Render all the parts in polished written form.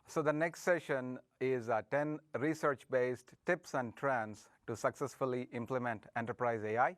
So the next session is 10 research-based tips and trends to successfully implement enterprise AI.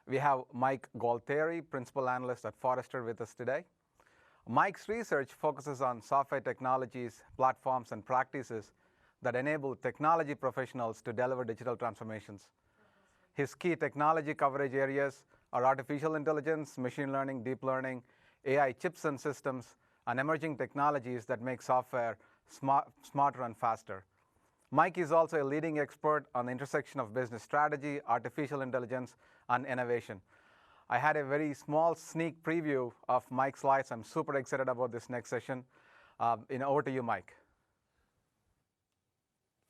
We have Mike Gualtieri, Principal Analyst at Forrester, with us today. Mike's research focuses on software technologies, platforms, and practices that enable technology professionals to deliver digital transformations. His key technology coverage areas are artificial intelligence, machine learning, deep learning, AI chips and systems, and emerging technologies that make software smarter and faster. Mike is also a leading expert on the intersection of business strategy, artificial intelligence, and innovation. I had a very small sneak preview of Mike's slides. I'm super excited about this next session. Over to you, Mike.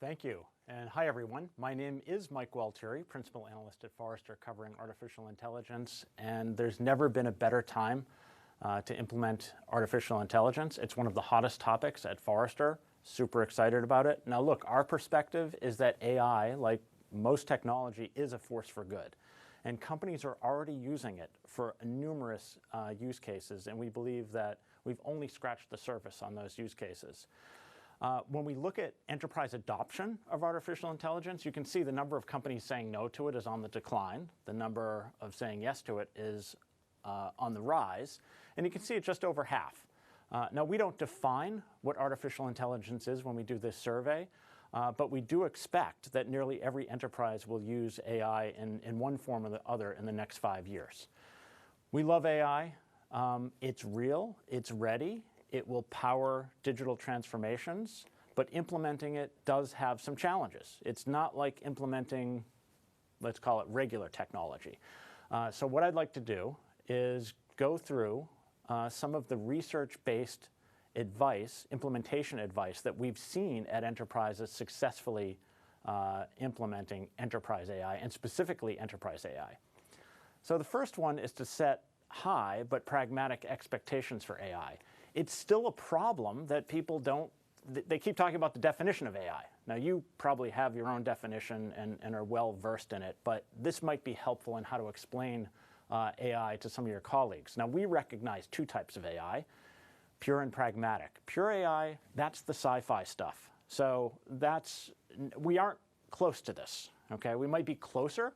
Thank you. And hi, everyone. My name is Mike Gualtieri, Principal Analyst at Forrester, covering artificial intelligence. And there's never been a better time to implement artificial intelligence. It's one of the hottest topics at Forrester. Super excited about it. Now, look, our perspective is that AI, like most technology, is a force for good. And companies are already using it for numerous use cases. And we believe that we've only scratched the surface on those use cases. When we look at enterprise adoption of artificial intelligence, you can see the number of companies saying no to it is on the decline. The number of saying yes to it is on the rise. And you can see it just over half. Now, we don't define what artificial intelligence is when we do this survey, but we do expect that nearly every enterprise will use AI in one form or the other in the next 5 years. We love AI. It's real. It's ready. It will power digital transformations, but implementing it does have some challenges. It's not like implementing, let's call it, regular technology. So what I'd like to do is go through some of the research-based advice, implementation advice that we've seen at enterprises successfully implementing enterprise AI, and specifically enterprise AI. So the first one is to set high but pragmatic expectations for AI. It's still a problem that people don't, they keep talking about the definition of AI. Now, you probably have your own definition and are well versed in it, but this might be helpful in how to explain AI to some of your colleagues. Now, we recognize two types of AI, pure and pragmatic. Pure AI, that's the sci-fi stuff. So we aren't close to this, okay? We might be closer,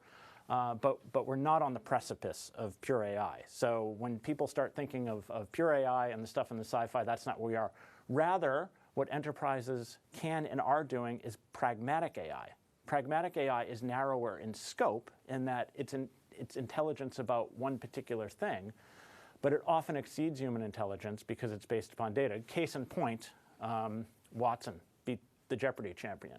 but we're not on the precipice of pure AI. So when people start thinking of pure AI and the stuff in the sci-fi, that's not where we are. Rather, what enterprises can and are doing is pragmatic AI. Pragmatic AI is narrower in scope in that it's intelligence about one particular thing, but it often exceeds human intelligence because it's based upon data. Case in point, Watson beat the Jeopardy champion.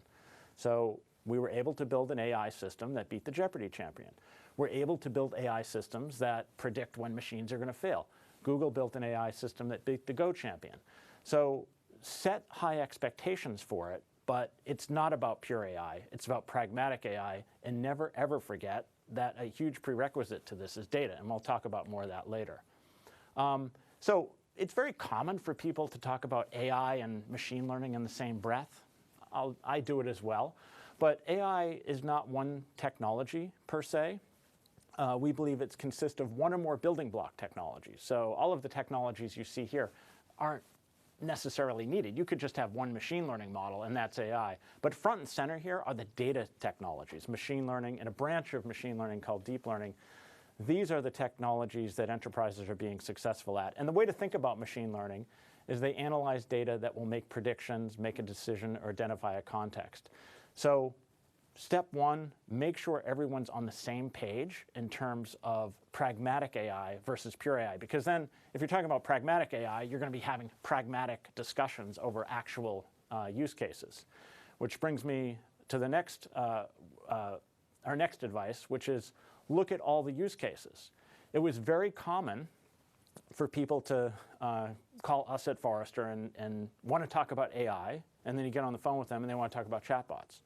So we were able to build an AI system that beat the Jeopardy champion. We're able to build AI systems that predict when machines are going to fail. Google built an AI system that beat the Go champion. So set high expectations for it, but it's not about pure AI. It's about pragmatic AI, and never, ever forget that a huge prerequisite to this is data, and we'll talk about more of that later. So it's very common for people to talk about AI and machine learning in the same breath. I do it as well. But AI is not one technology per se. We believe it consists of one or more building block technologies. So all of the technologies you see here aren't necessarily needed. You could just have one machine learning model, and that's AI. But front and center here are the data technologies, machine learning, and a branch of machine learning called deep learning. These are the technologies that enterprises are being successful at. And the way to think about machine learning is they analyze data that will make predictions, make a decision, or identify a context. So step one, make sure everyone's on the same page in terms of pragmatic AI versus pure AI. Because then if you're talking about pragmatic AI, you're going to be having pragmatic discussions over actual use cases. Which brings me to the next, our next advice, which is look at all the use cases. It was very common for people to call us at Forrester and want to talk about AI, and then you get on the phone with them and they want to talk about chatbots.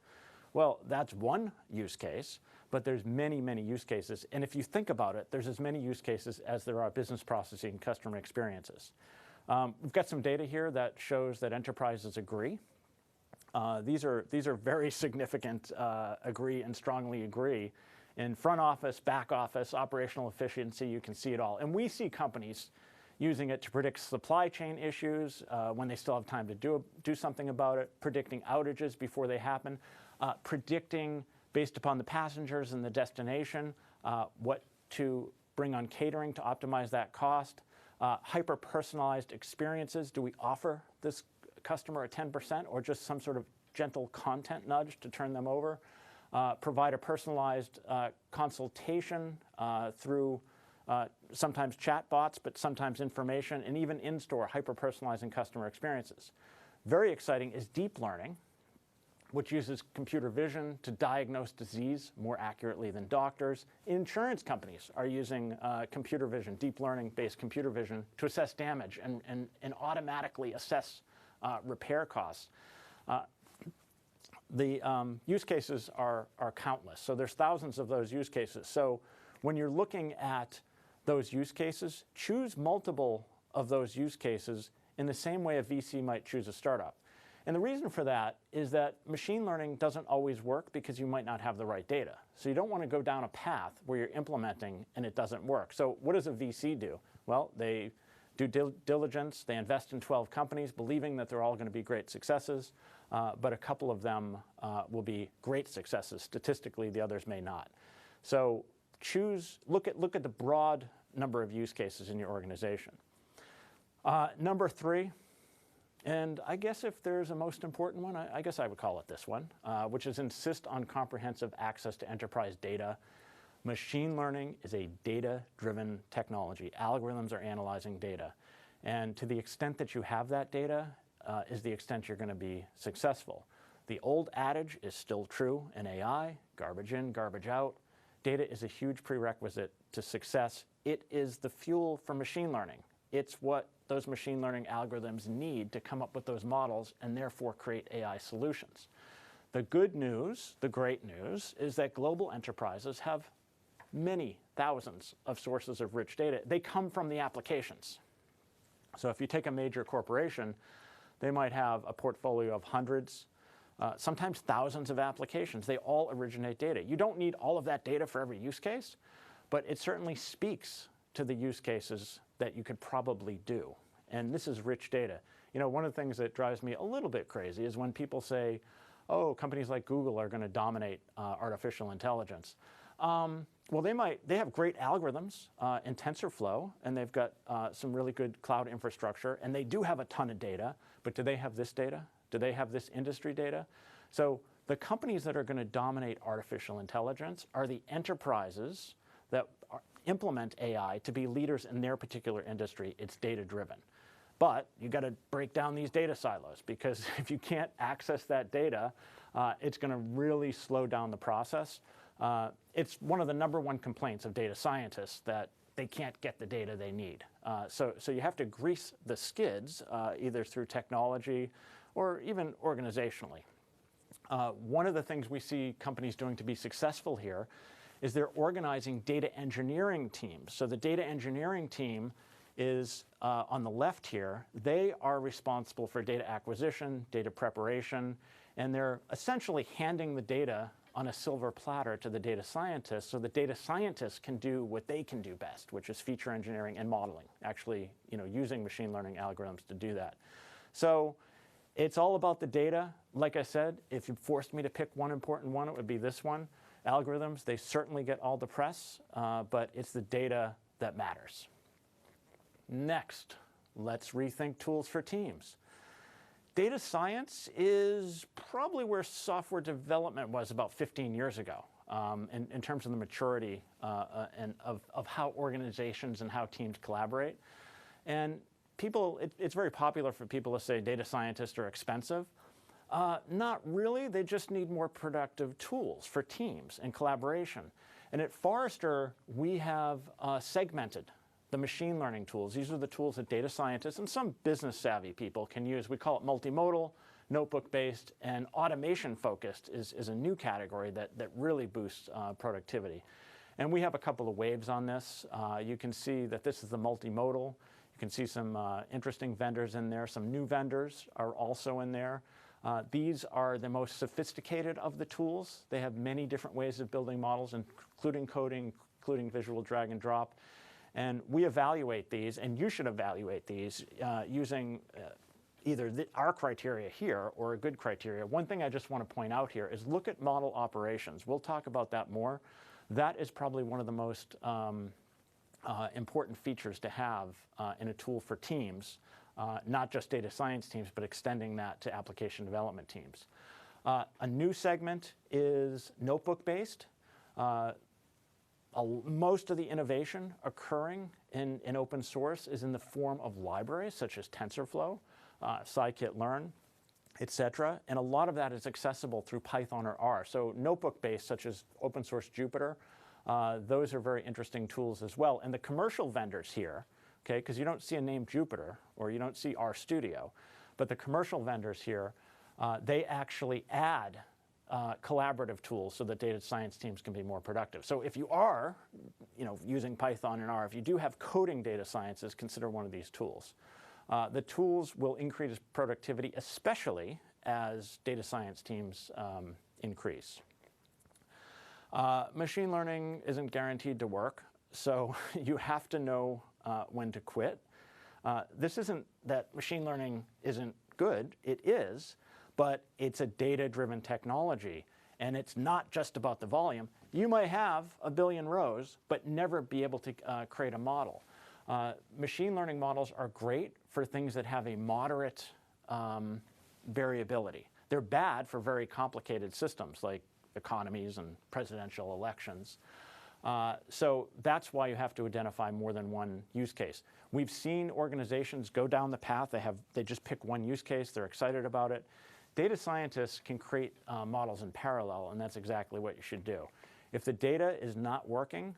Well, that's one use case, but there's many, many use cases. And if you think about it, there's as many use cases as there are business processing and customer experiences. We've got some data here that shows that enterprises agree. These are very significant agree and strongly agree. In front office, back office, operational efficiency, you can see it all. And we see companies using it to predict supply chain issues when they still have time to do something about it, predicting outages before they happen, predicting based upon the passengers and the destination what to bring on catering to optimize that cost, hyper-personalized experiences. Do we offer this customer a 10% or just some sort of gentle content nudge to turn them over? Provide a personalized consultation through sometimes chatbots, but sometimes information, and even in-store hyper-personalizing customer experiences. Very exciting is deep learning, which uses computer vision to diagnose disease more accurately than doctors. Insurance companies are using computer vision, deep learning-based computer vision, to assess damage and automatically assess repair costs. The use cases are countless. So there's thousands of those use cases. So when you're looking at those use cases, choose multiple of those use cases in the same way a VC might choose a startup. And the reason for that is that machine learning doesn't always work because you might not have the right data. So you don't want to go down a path where you're implementing and it doesn't work. So what does a VC do? Well, they do diligence. They invest in 12 companies, believing that they're all going to be great successes. But a couple of them will be great successes. Statistically, the others may not. So look at the broad number of use cases in your organization. Number 3, and I guess if there's a most important one, I guess I would call it this one, which is insist on comprehensive access to enterprise data. Machine learning is a data-driven technology. Algorithms are analyzing data. And to the extent that you have that data is the extent you're going to be successful. The old adage is still true in AI, garbage in, garbage out. Data is a huge prerequisite to success. It is the fuel for machine learning. It's what those machine learning algorithms need to come up with those models and therefore create AI solutions. The good news, the great news, is that global enterprises have many thousands of sources of rich data. They come from the applications. So if you take a major corporation, they might have a portfolio of hundreds, sometimes thousands of applications. They all originate data. You don't need all of that data for every use case, but it certainly speaks to the use cases that you could probably do. And this is rich data. You know, one of the things that drives me a little bit crazy is when people say, oh, companies like Google are going to dominate artificial intelligence. Well, they have great algorithms in TensorFlow, and they've got some really good cloud infrastructure, and they do have a ton of data, but do they have this data? Do they have this industry data? So the companies that are going to dominate artificial intelligence are the enterprises that implement AI to be leaders in their particular industry. It's data-driven. But you've got to break down these data silos, because if you can't access that data, it's going to really slow down the process. It's one of the #1 complaints of data scientists that they can't get the data they need. So you have to grease the skids, either through technology or even organizationally. One of the things we see companies doing to be successful here is they're organizing data engineering teams. So the data engineering team is on the left here. They are responsible for data acquisition, data preparation, and they're essentially handing the data on a silver platter to the data scientists, so the data scientists can do what they can do best, which is feature engineering and modeling, actually, using machine learning algorithms to do that. So it's all about the data. Like I said, if you forced me to pick one important one, it would be this one. Algorithms, they certainly get all the press, but it's the data that matters. Next, let's rethink tools for teams. Data science is probably where software development was about 15 years ago in terms of the maturity and of how organizations and how teams collaborate. And it's very popular for people to say data scientists are expensive. Not really. They just need more productive tools for teams and collaboration. And at Forrester, we have segmented the machine learning tools. These are the tools that data scientists and some business savvy people can use. We call it multimodal, notebook-based, and automation-focused is a new category that really boosts productivity. And we have a couple of waves on this. You can see that this is the multimodal. You can see some interesting vendors in there. Some new vendors are also in there. These are the most sophisticated of the tools. They have many different ways of building models, including coding, including visual drag and drop. And we evaluate these, and you should evaluate these using either our criteria here or a good criteria. One thing I just want to point out here is look at model operations. We'll talk about that more. That is probably one of the most important features to have in a tool for teams, not just data science teams, but extending that to application development teams. A new segment is notebook-based. Most of the innovation occurring in open source is in the form of libraries such as TensorFlow, scikit-learn, et cetera. And a lot of that is accessible through Python or R. So notebook-based, such as open source Jupyter, those are very interesting tools as well. And the commercial vendors here, okay, because you don't see a name Jupyter or you don't see RStudio, but the commercial vendors here, they actually add collaborative tools so that data science teams can be more productive. So if you are using Python and R, if you do have coding data sciences, consider one of these tools. The tools will increase productivity, especially as data science teams increase. Machine learning isn't guaranteed to work, so you have to know when to quit. This isn't that machine learning isn't good. It is, but it's a data-driven technology, and it's not just about the volume. You might have a billion rows, but never be able to create a model. Machine learning models are great for things that have a moderate variability. They're bad for very complicated systems like economies and presidential elections. So that's why you have to identify more than one use case. We've seen organizations go down the path. They just pick one use case. They're excited about it. Data scientists can create models in parallel, and that's exactly what you should do. If the data is not working,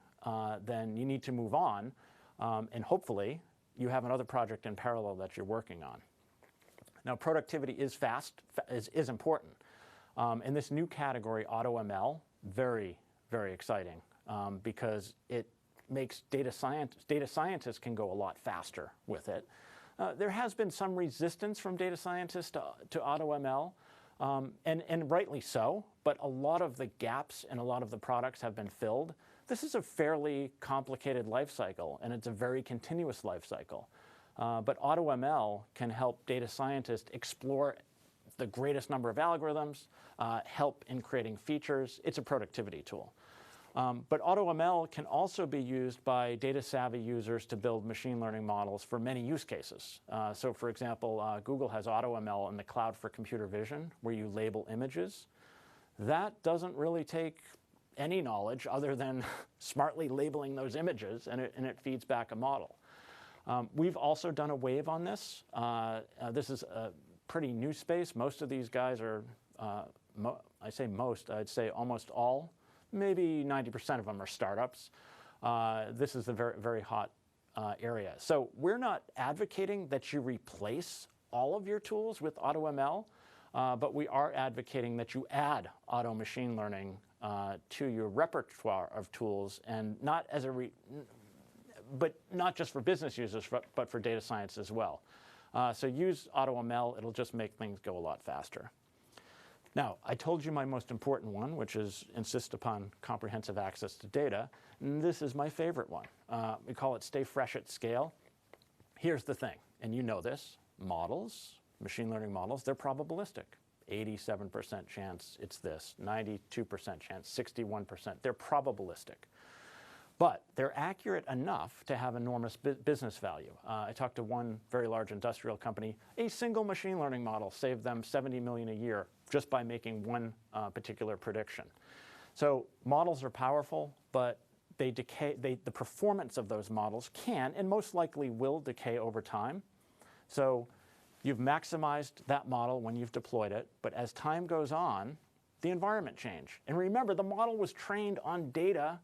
then you need to move on, and hopefully you have another project in parallel that you're working on. Now, productivity is is important. And this new category, AutoML, very, very exciting because it makes data scientists can go a lot faster with it. There has been some resistance from data scientists to AutoML, and rightly so, but a lot of the gaps in a lot of the products have been filled. This is a fairly complicated life cycle, and it's a very continuous life cycle. But AutoML can help data scientists explore the greatest number of algorithms, help in creating features. It's a productivity tool. But AutoML can also be used by data-savvy users to build machine learning models for many use cases. So for example, Google has AutoML in the cloud for computer vision, where you label images. That doesn't really take any knowledge other than smartly labeling those images, and it feeds back a model. We've also done a wave on this. This is a pretty new space. Most of these guys are, I say most, I'd say almost all, maybe 90% of them are startups. This is a very, very hot area. So we're not advocating that you replace all of your tools with AutoML, but we are advocating that you add auto machine learning to your repertoire of tools, and not as but not just for business users, but for data science as well. So use AutoML. It'll just make things go a lot faster. Now, I told you my most important one, which is insist upon comprehensive access to data. And this is my favorite one. We call it stay fresh at scale. Here's the thing, and you know this. Models, machine learning models, they're probabilistic. 87% chance it's this, 92% chance, 61%. They're probabilistic. But they're accurate enough to have enormous business value. I talked to one very large industrial company. A single machine learning model saved them $70 million a year just by making one particular prediction. So models are powerful, but they decay. The performance of those models can and most likely will decay over time. So you've maximized that model when you've deployed it, but as time goes on, the environment changed. And remember, the model was trained on data,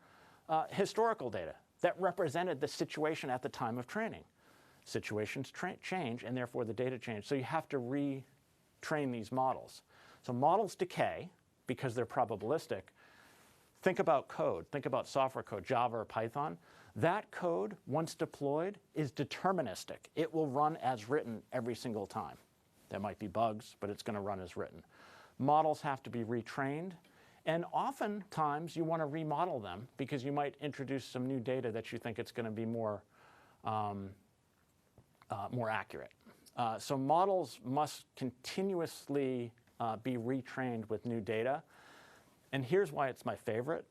historical data that represented the situation at the time of training. Situations change, and therefore the data change. So you have to retrain these models. So models decay because they're probabilistic. Think about code. Think about software code, Java or Python. That code, once deployed, is deterministic. It will run as written every single time. There might be bugs, but it's going to run as written. Models have to be retrained, And oftentimes you want to remodel them because you might introduce some new data that you think it's going to be more accurate. So models must continuously be retrained with new data. And here's why it's my favorite,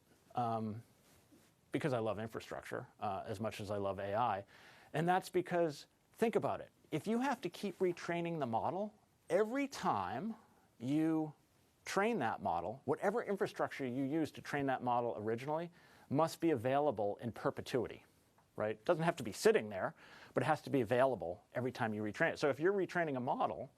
because I love infrastructure as much as I love AI. And that's because, think about it. If you have to keep retraining the model, every time you train that model, whatever infrastructure you use to train that model originally must be available in perpetuity, right? It doesn't have to be sitting there, but it has to be available every time you retrain it. So if you're retraining a model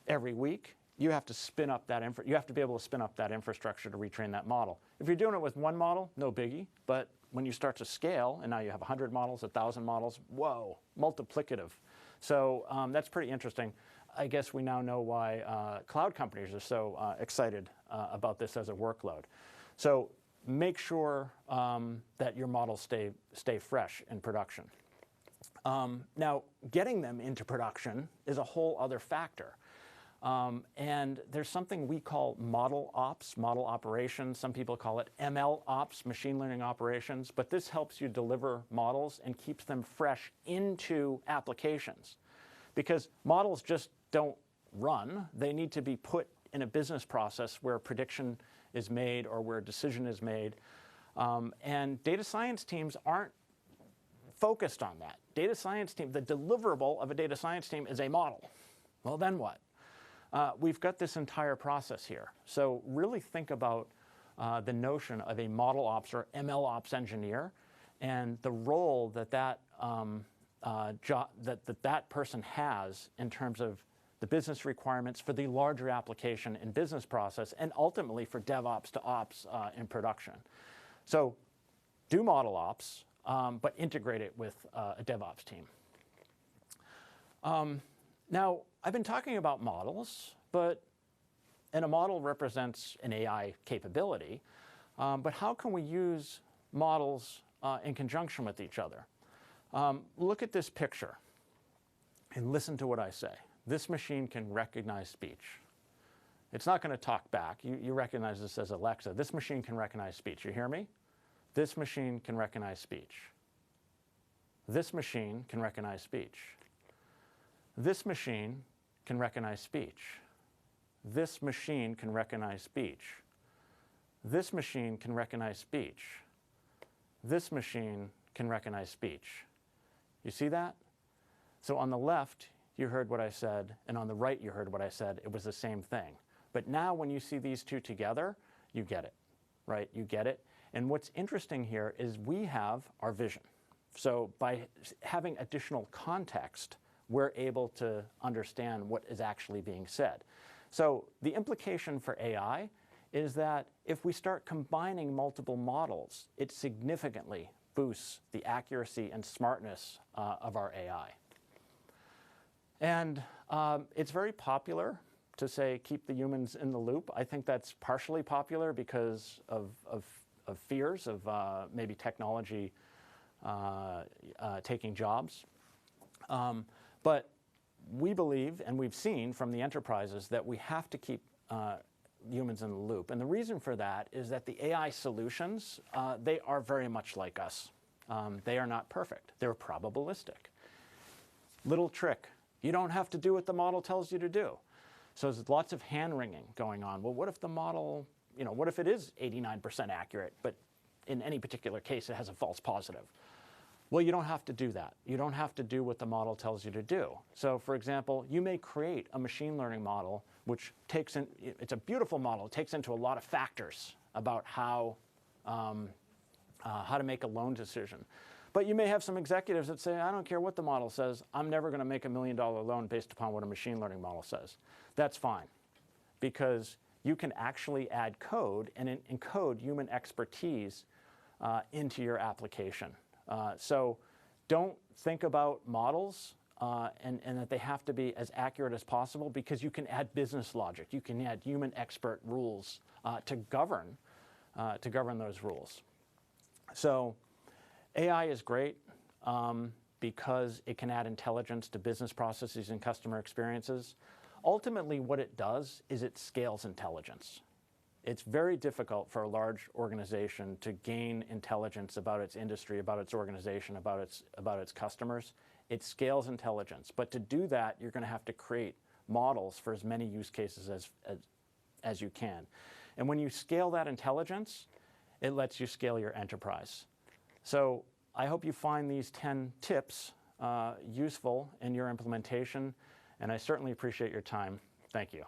every week, you have to spin up that you have to be able to spin up that infrastructure to retrain that model. If you're doing it with one model, no biggie. But when you start to scale, and now you have 100 models, 1,000 models, whoa, multiplicative. So that's pretty interesting. I guess we now know why cloud companies are so excited about this as a workload. So make sure that your models stay fresh in production. Now, getting them into production is a whole other factor. And there's something we call model ops, model operations. Some people call it ML ops, machine learning operations. But this helps you deliver models and keeps them fresh into applications. Because models just don't run. They need to be put in a business process where a prediction is made or where a decision is made. And data science teams aren't focused on that. Data science team, the deliverable of a data science team is a model. Well, then what? We've got this entire process here. So really think about the notion of a model ops or ML ops engineer and the role that that person has in terms of the business requirements for the larger application and business process, and ultimately for DevOps to ops in production. So do model ops, but integrate it with a DevOps team. Now, I've been talking about models, and a model represents an AI capability, but how can we use models in conjunction with each other? Look at this picture and listen to what I say. This machine can recognize speech. It's not going to talk back. You recognize this as Alexa. This machine can recognize speech. You hear me? This machine can recognize speech. This machine can recognize speech. This machine can recognize speech. This machine can recognize speech. This machine can recognize speech. This machine can recognize speech. You see that? So on the left, you heard what I said, and on the right, you heard what I said. It was the same thing. But now when you see these two together, you get it, right? You get it. And what's interesting here is we have our vision. So by having additional context, we're able to understand what is actually being said. So the implication for AI is that if we start combining multiple models, it significantly boosts the accuracy and smartness of our AI. And it's very popular to say, keep the humans in the loop. I think that's partially popular because of fears of maybe technology taking jobs. But we believe, and we've seen from the enterprises, that we have to keep humans in the loop. And the reason for that is that the AI solutions, they are very much like us. They are not perfect. They're probabilistic. Little trick. You don't have to do what the model tells you to do. So there's lots of hand-wringing going on. Well, what if the model, what if it is 89% accurate, but in any particular case it has a false positive? Well, you don't have to do that. You don't have to do what the model tells you to do. So, for example, you may create a machine learning model which it's a beautiful model. It takes into a lot of factors about how to make a loan decision. But you may have some executives that say, I don't care what the model says. I'm never going to make $1 million loan based upon what a machine learning model says. That's fine, because you can actually add code and encode human expertise into your application. So don't think about models and that they have to be as accurate as possible, because you can add business logic. You can add human expert rules to govern those rules. So AI is great because it can add intelligence to business processes and customer experiences. Ultimately, what it does is it scales intelligence. It's very difficult for a large organization to gain intelligence about its industry, about its organization, about its customers. It scales intelligence. But to do that, you're going to have to create models for as many use cases as you can. And when you scale that intelligence, it lets you scale your enterprise. So I hope you find these 10 tips useful in your implementation, and I certainly appreciate your time. Thank you.